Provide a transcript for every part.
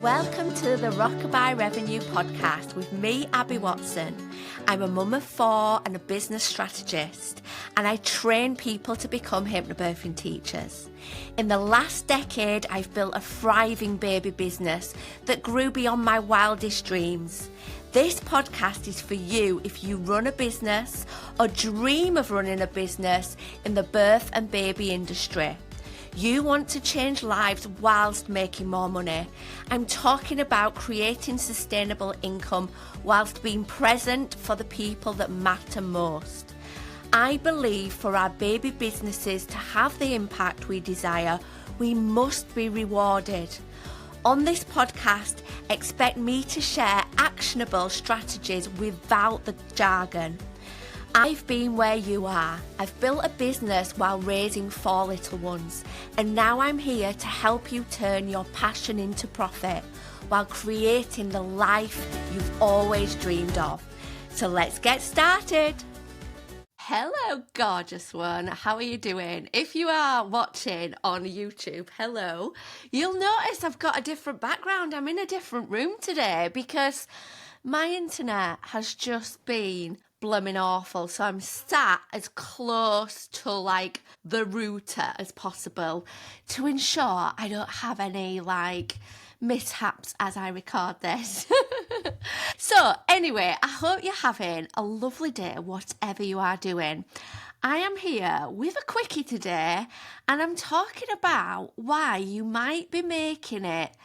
Welcome to the Rockabye Revenue podcast with me, Abby Watson. I'm a mum of 4 and a business strategist, and I train people to become hypnobirthing teachers. In the last decade, I've built a thriving baby business that grew beyond my wildest dreams. This podcast is for you if you run a business or dream of running a business in the birth and baby industry. You want to change lives whilst making more money. I'm talking about creating sustainable income whilst being present for the people that matter most. I believe for our baby businesses to have the impact we desire, we must be rewarded. On this podcast, expect me to share actionable strategies without the jargon. I've been where you are. I've built a business while raising 4 little ones, and now I'm here to help you turn your passion into profit while creating the life you've always dreamed of. So let's get started. Hello, gorgeous one. How are you doing? If you are watching on YouTube, hello. You'll notice I've got a different background. I'm in a different room today because my internet has just been blooming awful, so I'm sat as close to like the router as possible to ensure I don't have any mishaps as I record this. So anyway, I hope you're having a lovely day whatever you are doing. I am here with a quickie today, and I'm talking about why you might be making it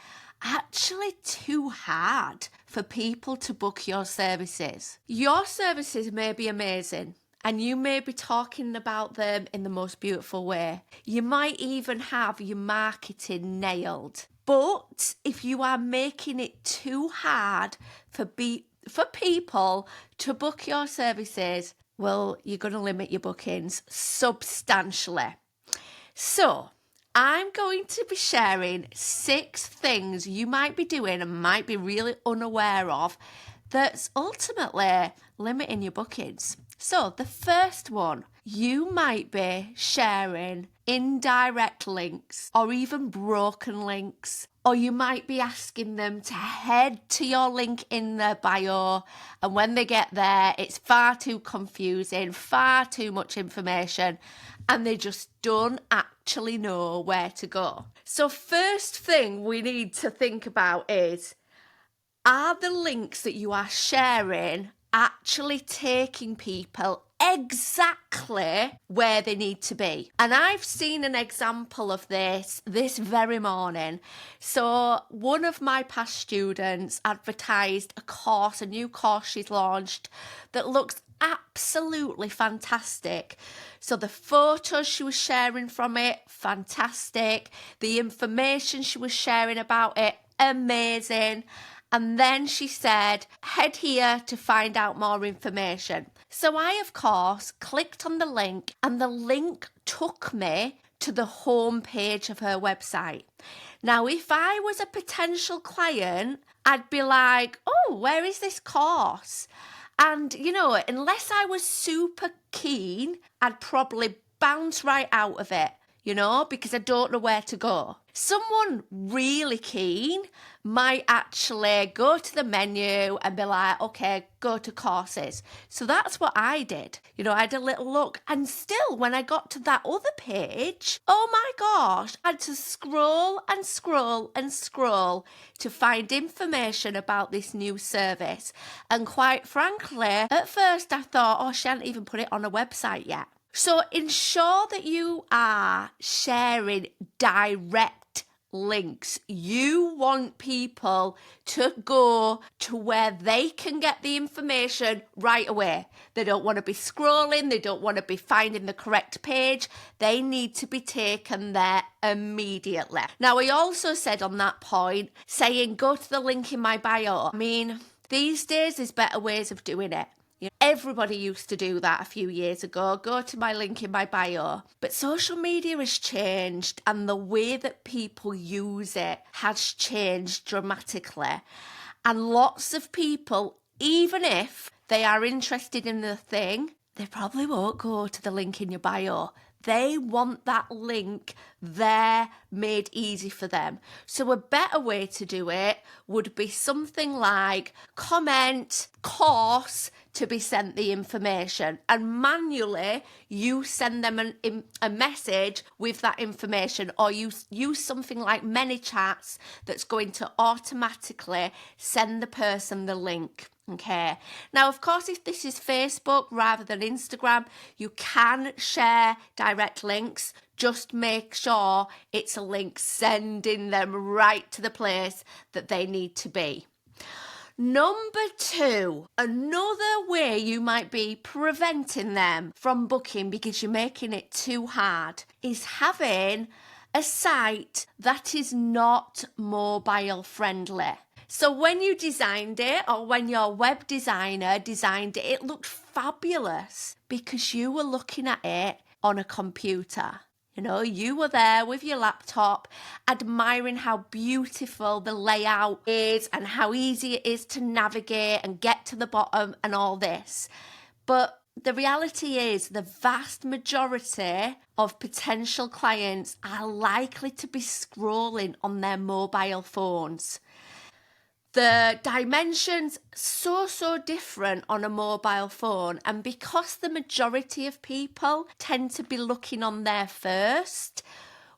actually too hard for people to book your services. Your services may be amazing and you may be talking about them in the most beautiful way. You might even have your marketing nailed. But if you are making it too hard for people to book your services, well, you're going to limit your bookings substantially. So I'm going to be sharing 6 things you might be doing and might be really unaware of that's ultimately limiting your bookings. So the first one, you might be sharing indirect links or even broken links, or you might be asking them to head to your link in their bio, and when they get there, it's far too confusing, far too much information, and they just don't actually know where to go. So first thing we need to think about is, are the links that you are sharing actually taking people exactly where they need to be? And I've seen an example of this very morning. So one of my past students advertised a new course she's launched that looks absolutely fantastic. So the photos she was sharing from it, fantastic. The information she was sharing about it, amazing. And then she said, head here to find out more information. So I, of course, clicked on the link, and the link took me to the home page of her website. Now, if I was a potential client, I'd be like, oh, where is this course? And, unless I was super keen, I'd probably bounce right out of it, because I don't know where to go. Someone really keen might actually go to the menu and be like, okay, go to courses. So that's what I did. I had a little look, and still when I got to that other page, oh my gosh, I had to scroll and scroll and scroll to find information about this new service. And quite frankly, at first I thought, oh, she hadn't even put it on a website yet. So ensure that you are sharing direct links. You want people to go to where they can get the information right away. They don't want to be scrolling. They don't want to be finding the correct page. They need to be taken there immediately. Now, I also said on that point, saying go to the link in my bio. I mean, these days there's better ways of doing it. Everybody used to do that a few years ago, go to my link in my bio. But social media has changed, and the way that people use it has changed dramatically. And lots of people, even if they are interested in the thing, they probably won't go to the link in your bio. they want that link there made easy for them. So a better way to do it would be something like comment, course, to be sent the information, and manually you send them a message with that information, or you use something like ManyChats that's going to automatically send the person the link. Okay. Now, of course, if this is Facebook rather than Instagram, you can share direct links. Just make sure it's a link sending them right to the place that they need to be. Number 2, another way you might be preventing them from booking because you're making it too hard is having a site that is not mobile friendly. So when you designed it, or when your web designer designed it, it looked fabulous because you were looking at it on a computer. You know, you were there with your laptop, admiring how beautiful the layout is and how easy it is to navigate and get to the bottom and all this. But the reality is the vast majority of potential clients are likely to be scrolling on their mobile phones. The dimensions so different on a mobile phone, and because the majority of people tend to be looking on there first,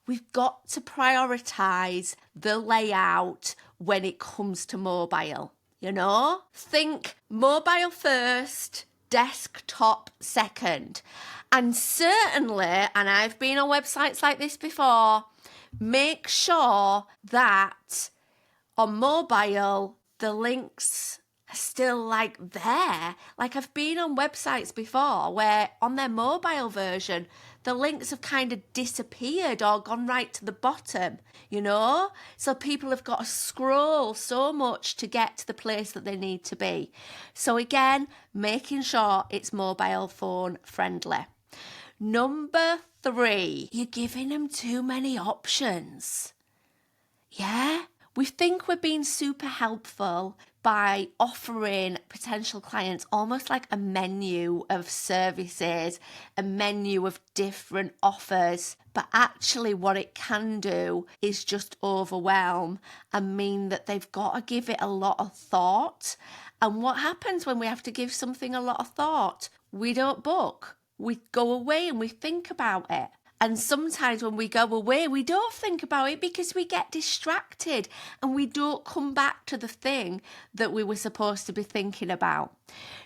we've got to prioritise the layout when it comes to mobile. You know, think mobile first, desktop second. And certainly, and I've been on websites like this before, make sure that on mobile, the links are still like there. Like I've been on websites before where on their mobile version, the links have kind of disappeared or gone right to the bottom, you know? So people have got to scroll so much to get to the place that they need to be. So again, making sure it's mobile phone friendly. Number 3, you're giving them too many options. Yeah? We think we're being super helpful by offering potential clients almost like a menu of services, a menu of different offers. But actually what it can do is just overwhelm and mean that they've got to give it a lot of thought. And what happens when we have to give something a lot of thought? We don't book. We go away and we think about it. And sometimes when we go away, we don't think about it because we get distracted and we don't come back to the thing that we were supposed to be thinking about.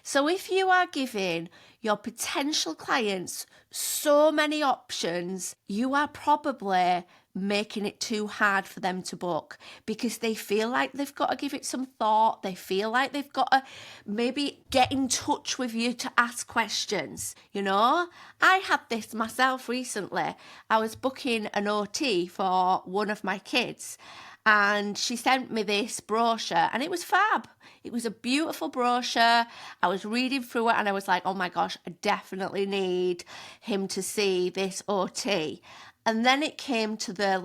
So if you are giving your potential clients so many options, you are probably making it too hard for them to book because they feel like they've got to give it some thought. They feel like they've got to maybe get in touch with you to ask questions. You know, I had this myself recently. I was booking an OT for one of my kids and she sent me this brochure and it was fab. It was a beautiful brochure. I was reading through it and I was like, oh my gosh, I definitely need him to see this OT. And then it came to the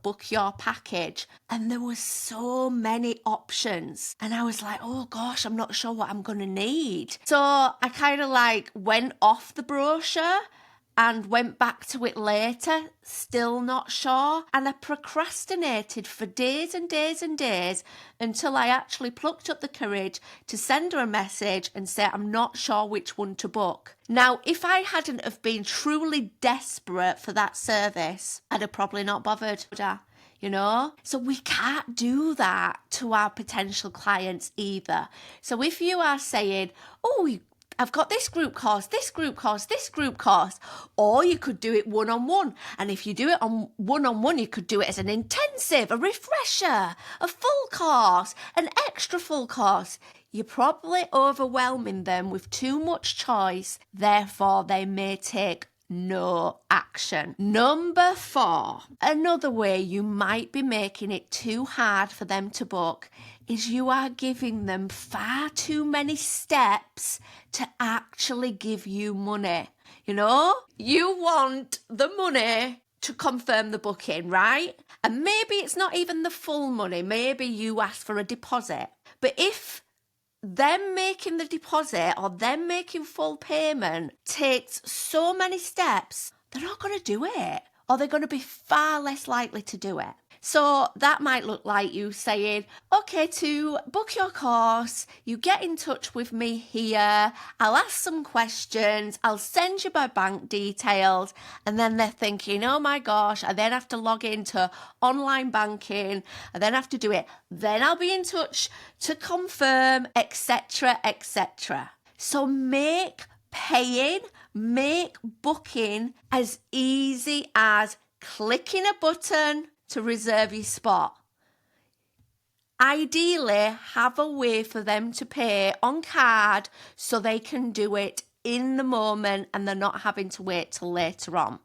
book your package. And there were so many options. And I was like, oh gosh, I'm not sure what I'm going to need. So I kind of went off the brochure and went back to it later, still not sure. And I procrastinated for days and days and days until I actually plucked up the courage to send her a message and say, I'm not sure which one to book. Now, if I hadn't have been truly desperate for that service, I'd have probably not bothered, would I? You know? So we can't do that to our potential clients either. So if you are saying, oh, I've got this group course, this group course, this group course, or you could do it one-on-one. And if you do it on one-on-one, you could do it as an intensive, a refresher, a full course, an extra full course. You're probably overwhelming them with too much choice, therefore they may take no action. Number 4, another way you might be making it too hard for them to book is you are giving them far too many steps to actually give you money. You know, you want the money to confirm the booking, right? And maybe it's not even the full money. Maybe you ask for a deposit. But if them making the deposit or them making full payment takes so many steps, they're not going to do it, or they're going to be far less likely to do it. So that might look like you saying, okay, to book your course, you get in touch with me here, I'll ask some questions, I'll send you my bank details, and then they're thinking, oh my gosh, I then have to log into online banking, I then have to do it, then I'll be in touch to confirm, etc., etc. So make booking as easy as clicking a button to reserve your spot. Ideally, have a way for them to pay on card so they can do it in the moment and they're not having to wait till later on.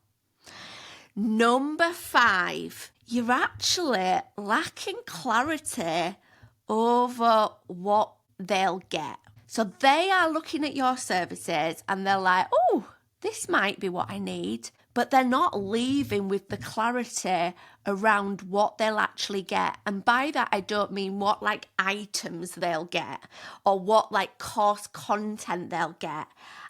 Number 5, you're actually lacking clarity over what they'll get. So they are looking at your services and they're like, oh, this might be what I need. But they're not leaving with the clarity around what they'll actually get. And by that, I don't mean what like items they'll get or what like course content they'll get.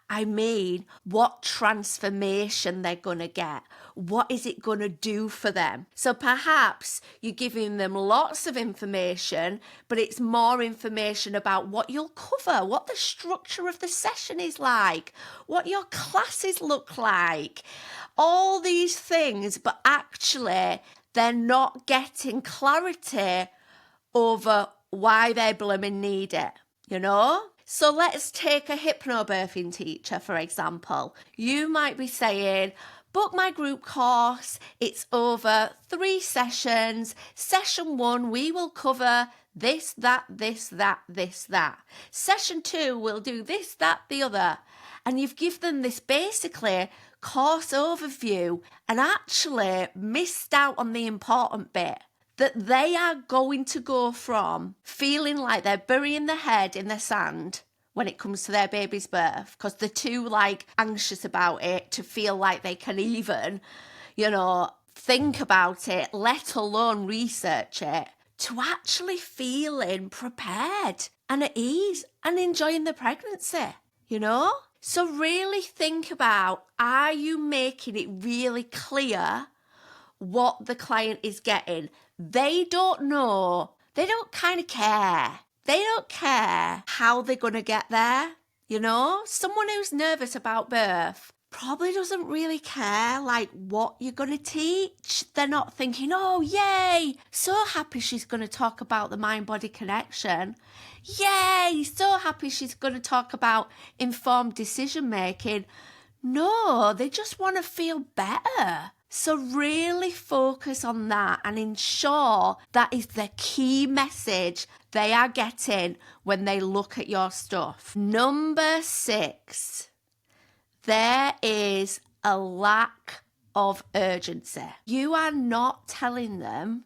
I mean, what transformation they're going to get. What is it going to do for them? So perhaps you're giving them lots of information, but it's more information about what you'll cover, what the structure of the session is like, what your classes look like, all these things, but actually they're not getting clarity over why they blooming need it, you know? So let's take a hypnobirthing teacher, for example. You might be saying, book my group course. It's over 3 sessions. Session 1, we will cover this, that, this, that, this, that. Session 2, we'll do this, that, the other. And you've given them this basically course overview and actually missed out on the important bit. That they are going to go from feeling like they're burying their head in the sand when it comes to their baby's birth, because they're too like anxious about it to feel like they can even, think about it, let alone research it, to actually feeling prepared and at ease and enjoying the pregnancy, So really think about, are you making it really clear what the client is getting? They don't know. They don't kind of care. They don't care how they're going to get there. Someone who's nervous about birth probably doesn't really care like what you're going to teach. They're not thinking, oh, yay, so happy she's going to talk about the mind-body connection. Yay, so happy she's going to talk about informed decision-making. No, they just want to feel better. So really focus on that and ensure that is the key message they are getting when they look at your stuff. Number 6, there is a lack of urgency. You are not telling them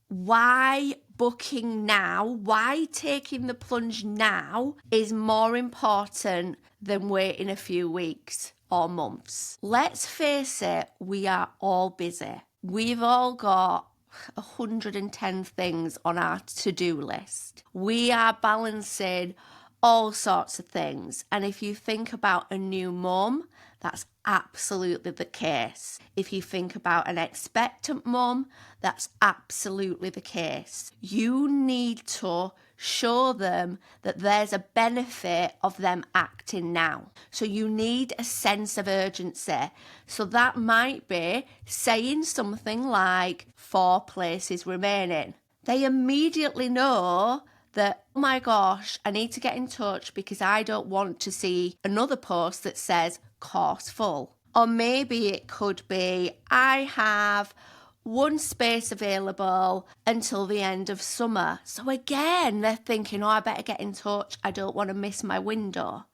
why booking now, why taking the plunge now is more important than waiting a few weeks or months. Let's face it, we are all busy. We've all got 110 things on our to-do list. We are balancing all sorts of things. And if you think about a new mum, that's absolutely the case. If you think about an expectant mum, that's absolutely the case. You need to show them that there's a benefit of them acting now. So you need a sense of urgency. So that might be saying something like 4 places remaining. They immediately know that, oh my gosh, I need to get in touch because I don't want to see another post that says course full. Or maybe it could be, I have 1 space available until the end of summer. So again, they're thinking, oh, I better get in touch. I don't want to miss my window,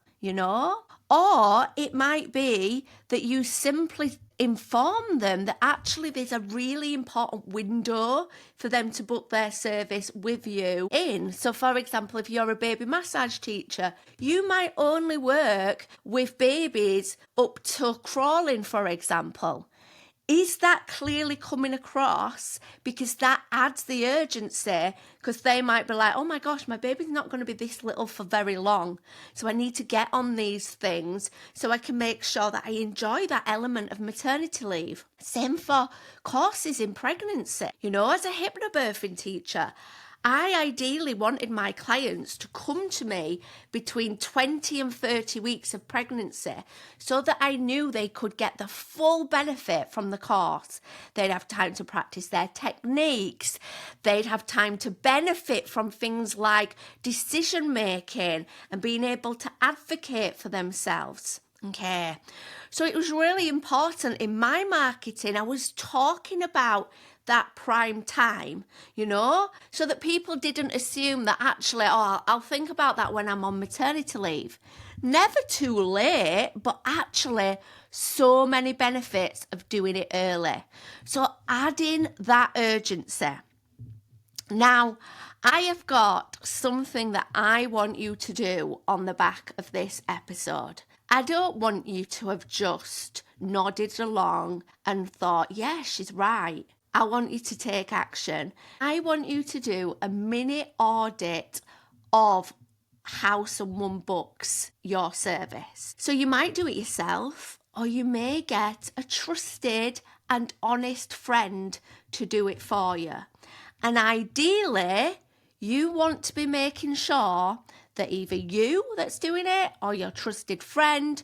Or it might be that you simply inform them that actually there's a really important window for them to book their service with you in. So for example, if you're a baby massage teacher, you might only work with babies up to crawling, for example. Is that clearly coming across? Because that adds the urgency, because they might be like, oh my gosh, my baby's not going to be this little for very long. So I need to get on these things so I can make sure that I enjoy that element of maternity leave. Same for courses in pregnancy. You know, as a hypnobirthing teacher, I ideally wanted my clients to come to me between 20 and 30 weeks of pregnancy so that I knew they could get the full benefit from the course. They'd have time to practice their techniques. They'd have time to benefit from things like decision making and being able to advocate for themselves. Okay, so it was really important in my marketing. I was talking about that prime time, you know, so that people didn't assume that actually, oh, I'll think about that when I'm on maternity leave. Never too late, but actually so many benefits of doing it early. So adding that urgency. Now, I have got something that I want you to do on the back of this episode. I don't want you to have just nodded along and thought, yeah, she's right. I want you to take action. I want you to do a mini audit of how someone books your service. So you might do it yourself, or you may get a trusted and honest friend to do it for you. And ideally, you want to be making sure that either you that's doing it or your trusted friend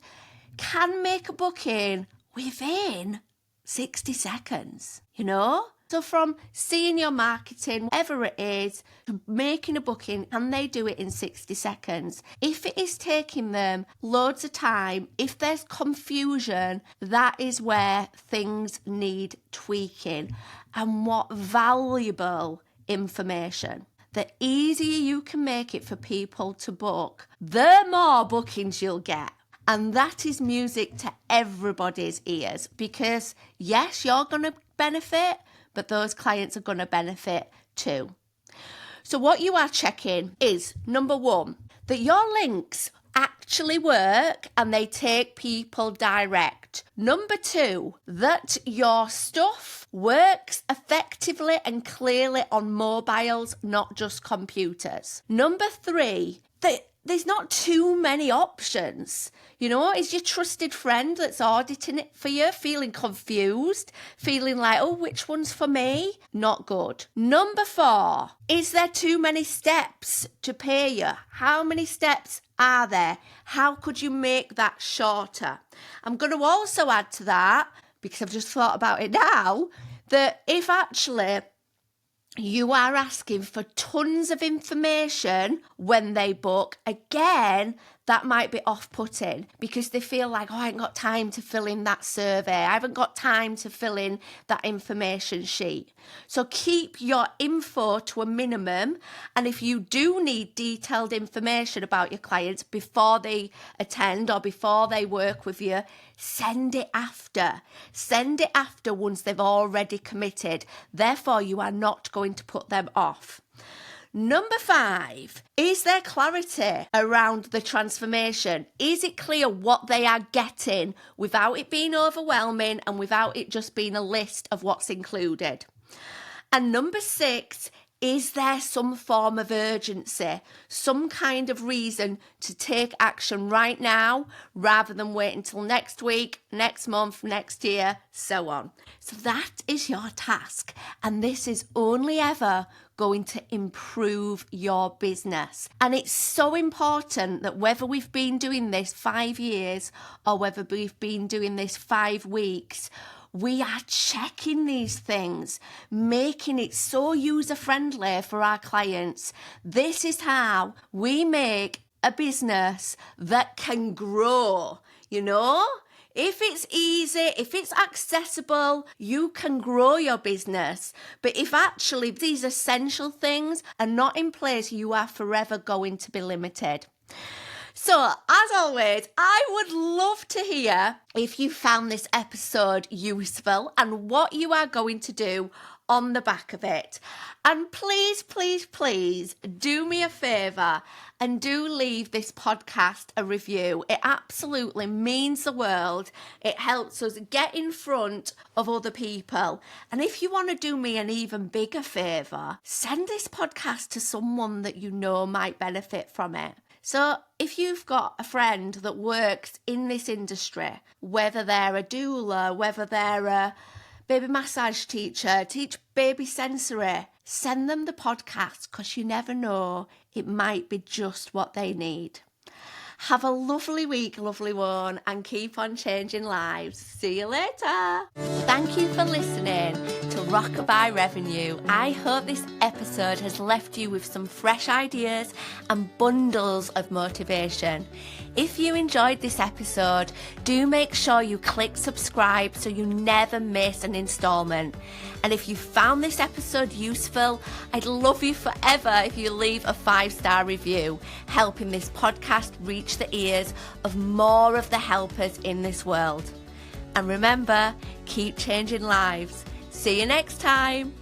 can make a booking within 60 seconds, you know? So from seeing your marketing, whatever it is, to making a booking, and they do it in 60 seconds. If it is taking them loads of time, if there's confusion, that is where things need tweaking. And what valuable information. The easier you can make it for people to book, the more bookings you'll get. And that is music to everybody's ears, because yes, you're going to benefit, but those clients are going to benefit too. So what you are checking is, number one, that your links actually work and they take people direct. Number two, that your stuff works effectively and clearly on mobiles, not just computers. Number three, that there's not too many options. You know, is your trusted friend that's auditing it for you feeling confused, feeling like, oh, which one's for me? Not good. Number four, is there too many steps to pay you? How many steps are there? How could you make that shorter? I'm going to also add to that, because I've just thought about it now, that if actually you are asking for tons of information when they book, again, that might be off-putting, because they feel like, oh, I ain't got time to fill in that survey. I haven't got time to fill in that information sheet. So keep your info to a minimum. And if you do need detailed information about your clients before they attend or before they work with you, send it after. Send it after once they've already committed. Therefore, you are not going to put them off. Number five, is there clarity around the transformation? Is it clear what they are getting without it being overwhelming and without it just being a list of what's included? And number six, is there some form of urgency, some kind of reason to take action right now rather than wait until next week, next month, next year, so on? So that is your task, and this is only ever going to improve your business. And it's so important that whether we've been doing this 5 years or whether we've been doing this 5 weeks, we are checking these things, making it so user-friendly for our clients. This is how we make a business that can grow, you know? If it's easy, if it's accessible, you can grow your business. But if actually these essential things are not in place, you are forever going to be limited. So, as always, I would love to hear if you found this episode useful and what you are going to do on the back of it. And please, please, please do me a favour and do leave this podcast a review. It absolutely means the world. It helps us get in front of other people. And if you want to do me an even bigger favour, send this podcast to someone that you know might benefit from it. So if you've got a friend that works in this industry, whether they're a doula, whether they're a baby massage teacher, teach baby sensory, send them the podcast, because you never know, it might be just what they need. Have a lovely week, lovely one, and keep on changing lives. See you later. Thank you for listening to Rockabye Revenue. I hope this episode has left you with some fresh ideas and bundles of motivation. If you enjoyed this episode, do make sure you click subscribe so you never miss an installment. And if you found this episode useful, I'd love you forever if you leave a 5-star review, helping this podcast reach the ears of more of the helpers in this world. And remember, keep changing lives. See you next time.